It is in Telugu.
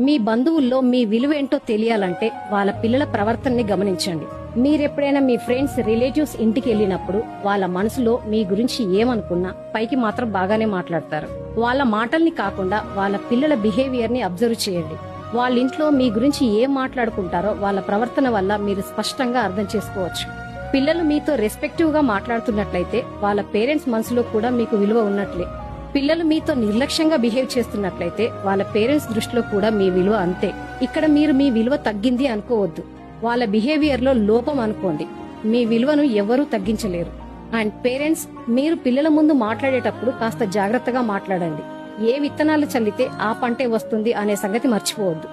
మీ బంధువుల్లో మీ విలువేంటో తెలియాలంటే వాళ్ళ పిల్లల ప్రవర్తనని గమనించండి. మీరెప్పుడైనా మీ ఫ్రెండ్స్, రిలేటివ్స్ ఇంటికి వెళ్ళినప్పుడు వాళ్ళ మనసులో మీ గురించి ఏమనుకున్నా పైకి మాత్రం బాగానే మాట్లాడతారు. వాళ్ళ మాటల్ని కాకుండా వాళ్ళ పిల్లల బిహేవియర్ ని అబ్జర్వ్ చేయండి. వాళ్ళ ఇంట్లో మీ గురించి ఏం మాట్లాడుకుంటారో వాళ్ళ ప్రవర్తన వల్ల మీరు స్పష్టంగా అర్థం చేసుకోవచ్చు. పిల్లలు మీతో రెస్పెక్టివ్ గా మాట్లాడుతున్నట్లయితే వాళ్ళ పేరెంట్స్ మనసులో కూడా మీకు విలువ ఉన్నట్లే. పిల్లలు మీతో నిర్లక్ష్యంగా బిహేవ్ చేస్తున్నట్లయితే వాళ్ళ పేరెంట్స్ దృష్టిలో కూడా మీ విలువ అంతే. ఇక్కడ మీరు మీ విలువ తగ్గింది అనుకోవద్దు, వాళ్ళ బిహేవియర్ లో లోపం అనుకోండి. మీ విలువను ఎవరూ తగ్గించలేరు. అండ్ పేరెంట్స్, మీరు పిల్లల ముందు మాట్లాడేటప్పుడు కాస్త జాగ్రత్తగా మాట్లాడండి. ఏ విత్తనాలు చల్లితే ఆ పంటే వస్తుంది అనే సంగతి మర్చిపోవద్దు.